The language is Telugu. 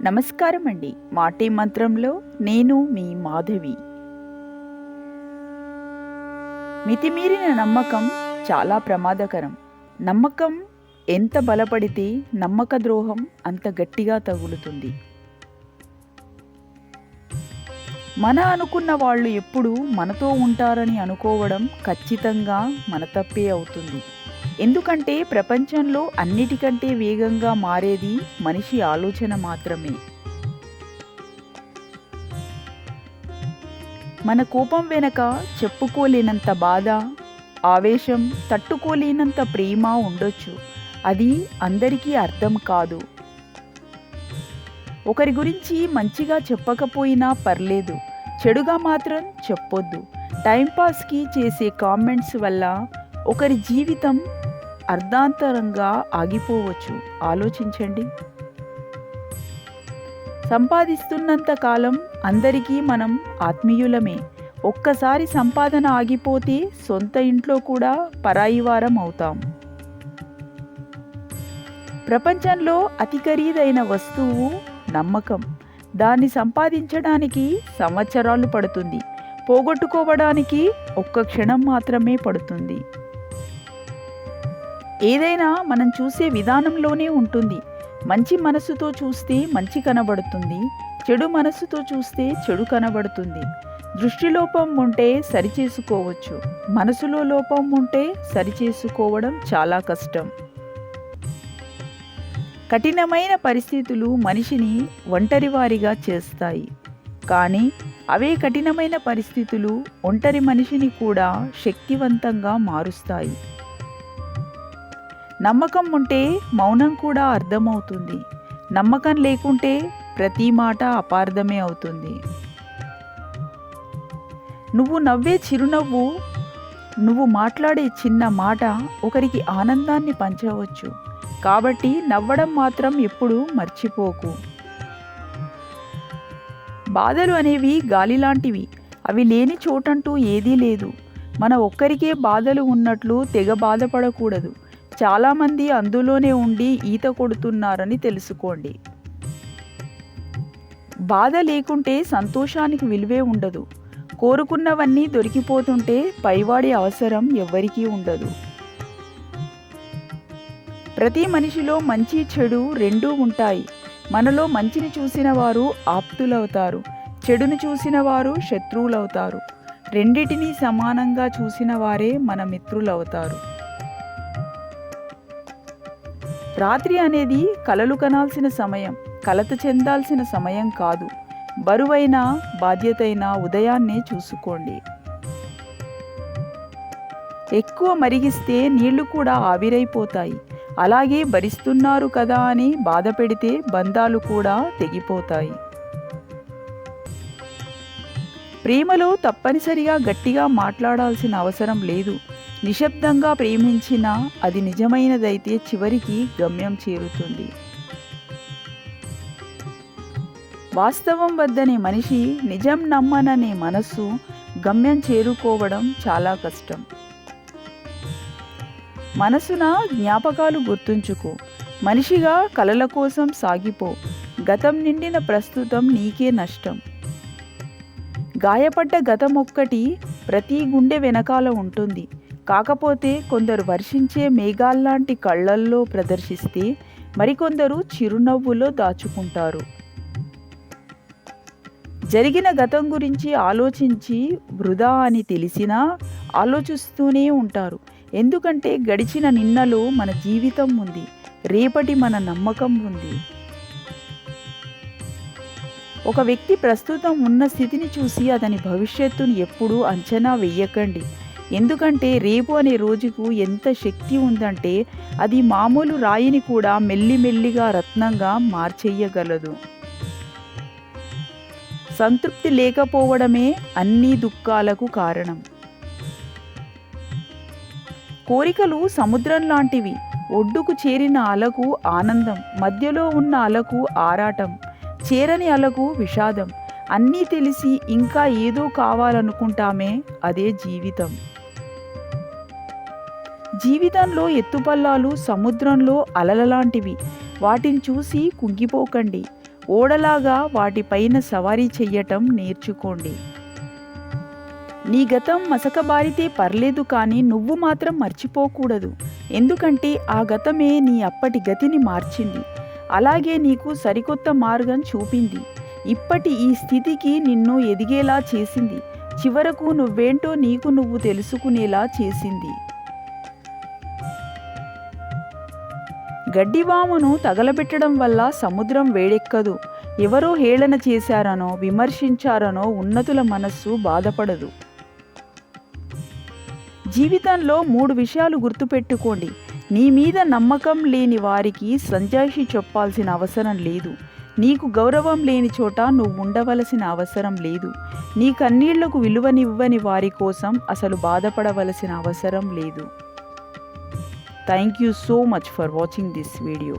నమస్కారం అండి. మాటే మంత్రంలో నేను మీ మాధవి. మితిమీరిన నమ్మకం చాలా ప్రమాదకరం. నమ్మకం ఎంత బలపడితే నమ్మక ద్రోహం అంత గట్టిగా తగులుతుంది. మన అనుకున్న వాళ్ళు ఎప్పుడు మనతో ఉంటారని అనుకోవడం ఖచ్చితంగా మన తప్పే అవుతుంది. ఎందుకంటే ప్రపంచంలో అన్నిటికంటే వేగంగా మారేది మనిషి ఆలోచన మాత్రమే. మన కోపం వెనక చెప్పుకోలేనంత బాధ, ఆవేశం, తట్టుకోలేనంత ప్రేమ ఉండొచ్చు. అది అందరికీ అర్థం కాదు. ఒకరి గురించి మంచిగా చెప్పకపోయినా పర్లేదు, చెడుగా మాత్రం చెప్పొద్దు. టైంపాస్కి చేసే కామెంట్స్ వల్ల ఒకరి జీవితం అర్ధాంతరంగా ఆగిపోవచ్చు. ఆలోచించండి. సంపాదిస్తున్నంత కాలం అందరికీ మనం ఆత్మీయులమే. ఒక్కసారి సంపాదన ఆగిపోతే సొంత ఇంట్లో కూడా పరాయి వారం అవుతాం. ప్రపంచంలో అతి ఖరీదైన వస్తువు నమ్మకం. దాన్ని సంపాదించడానికి సంవత్సరాలు పడుతుంది, పోగొట్టుకోవడానికి ఒక్క క్షణం మాత్రమే పడుతుంది. ఏదైనా మనం చూసే విధానంలోనే ఉంటుంది. మంచి మనసుతో చూస్తే మంచి కనబడుతుంది, చెడు మనసుతో చూస్తే చెడు కనబడుతుంది. దృష్టిలోపం ఉంటే సరిచేసుకోవచ్చు, మనసులో లోపం ఉంటే సరిచేసుకోవడం చాలా కష్టం. కఠినమైన పరిస్థితులు మనిషిని ఒంటరివారిగా చేస్తాయి. కానీ అవే కఠినమైన పరిస్థితులు ఒంటరి మనిషిని కూడా శక్తివంతంగా మారుస్తాయి. నమ్మకం ఉంటే మౌనం కూడా అర్థమవుతుంది. నమ్మకం లేకుంటే ప్రతి మాట అపార్థమే అవుతుంది. నువ్వు నవ్వే చిరునవ్వు, నువ్వు మాట్లాడే చిన్న మాట ఒకరికి ఆనందాన్ని పంచవచ్చు. కాబట్టి నవ్వడం మాత్రం ఎప్పుడూ మర్చిపోకు. బాధలు అనేవి గాలి లాంటివి. అవి లేని చోటంటూ ఏదీ లేదు. మన ఒక్కరికే బాధలు ఉన్నట్లు తెగ బాధపడకూడదు. చాలామంది అందులోనే ఉండి ఈత కొడుతున్నారని తెలుసుకోండి. బాధ లేకుంటే సంతోషానికి విలువే ఉండదు. కోరుకున్నవన్నీ దొరికిపోతుంటే పైవాడి అవసరం ఎవ్వరికీ ఉండదు. ప్రతి మనిషిలో మంచి చెడు రెండూ ఉంటాయి. మనలో మంచిని చూసిన వారు ఆప్తులవుతారు, చెడును చూసిన వారు శత్రువులవుతారు. రెండిటినీ సమానంగా చూసిన వారే మన మిత్రులవుతారు. రాత్రి అనేది కలలు కనాల్సిన సమయం, కలత చెందాల్సిన సమయం కాదు. బరువైన బాధ్యతైన ఉదయాన్నే చూసుకోండి. ఎక్కువ మరిగిస్తే నీళ్లు కూడా ఆవిరైపోతాయి. అలాగే భరిస్తున్నారు కదా అని బాధ పెడితే బంధాలు కూడా తెగిపోతాయి. ప్రేమలో తప్పనిసరిగా గట్టిగా మాట్లాడాల్సిన అవసరం లేదు. నిశ్శబ్దంగా ప్రేమించినా అది నిజమైనదైతే చివరికి గమ్యం చేరుతుంది. వాస్తవం వద్దనే మనిషి, నిజం నమ్మననే మనస్సు గమ్యం చేరుకోవడం చాలా కష్టం. మనసున జ్ఞాపకాలు గుర్తుంచుకో. మనిషిగా కలల కోసం సాగిపో. గతం నిండిన ప్రస్తుతం నీకే నష్టం. గాయపడ్డ గతం ఒక్కటి ప్రతి గుండె వెనకాల ఉంటుంది. కాకపోతే కొందరు వర్షించే మేఘాల్లాంటి కళ్ళల్లో ప్రదర్శిస్తే మరికొందరు చిరునవ్వులో దాచుకుంటారు. జరిగిన గతం గురించి ఆలోచించి వృధా అని తెలిసినా ఆలోచిస్తూనే ఉంటారు. ఎందుకంటే గడిచిన నిన్నలో మన జీవితం ఉంది, రేపటి మన నమ్మకం ఉంది. ఒక వ్యక్తి ప్రస్తుతం ఉన్న స్థితిని చూసి అతని భవిష్యత్తును ఎప్పుడూ అంచనా వెయ్యకండి. ఎందుకంటే రేపు అనే రోజుకు ఎంత శక్తి ఉందంటే అది మామూలు రాయిని కూడా మెల్లిమెల్లిగా రత్నంగా మార్చేయగలదు. సంతృప్తి లేకపోవడమే అన్ని దుఃఖాలకు కారణం. కోరికలు సముద్రం లాంటివి. ఒడ్డుకు చేరిన అలకు ఆనందం, మధ్యలో ఉన్న అలకు ఆరాటం, చేరని అలకు విషాదం. అన్నీ తెలిసి ఇంకా ఏదో కావాలనుకుంటామే, అదే జీవితం. జీవితంలో ఎత్తుపల్లాలు సముద్రంలో అలలలాంటివి. వాటిని చూసి కుంగిపోకండి. ఓడలాగా వాటిపైన సవారీ చెయ్యటం నేర్చుకోండి. నీ గతం మసకబారితే పర్లేదు, కానీ నువ్వు మాత్రం మర్చిపోకూడదు. ఎందుకంటే ఆ గతమే నీ అప్పటి గతిని మార్చింది. అలాగే నీకు సరికొత్త మార్గం చూపింది. ఇప్పటి ఈ స్థితికి నిన్ను ఎదిగేలా చేసింది. చివరకు నువ్వేంటో నీకు నువ్వు తెలుసుకునేలా చేసింది. గడ్డివామును తగలబెట్టడం వల్ల సముద్రం వేడెక్కదు. ఎవరో హేళన చేశారనో విమర్శించారనో ఉన్నతుల మనస్సు బాధపడదు. జీవితంలో 3 విషయాలు గుర్తుపెట్టుకోండి. నీ మీద నమ్మకం లేని వారికి సంజాయిషి చెప్పాల్సిన అవసరం లేదు. నీకు గౌరవం లేని చోట నువ్వు ఉండవలసిన అవసరం లేదు. నీ కన్నీళ్లకు విలువనివ్వని వారి కోసం అసలు బాధపడవలసిన అవసరం లేదు. Thank you so much for watching this video.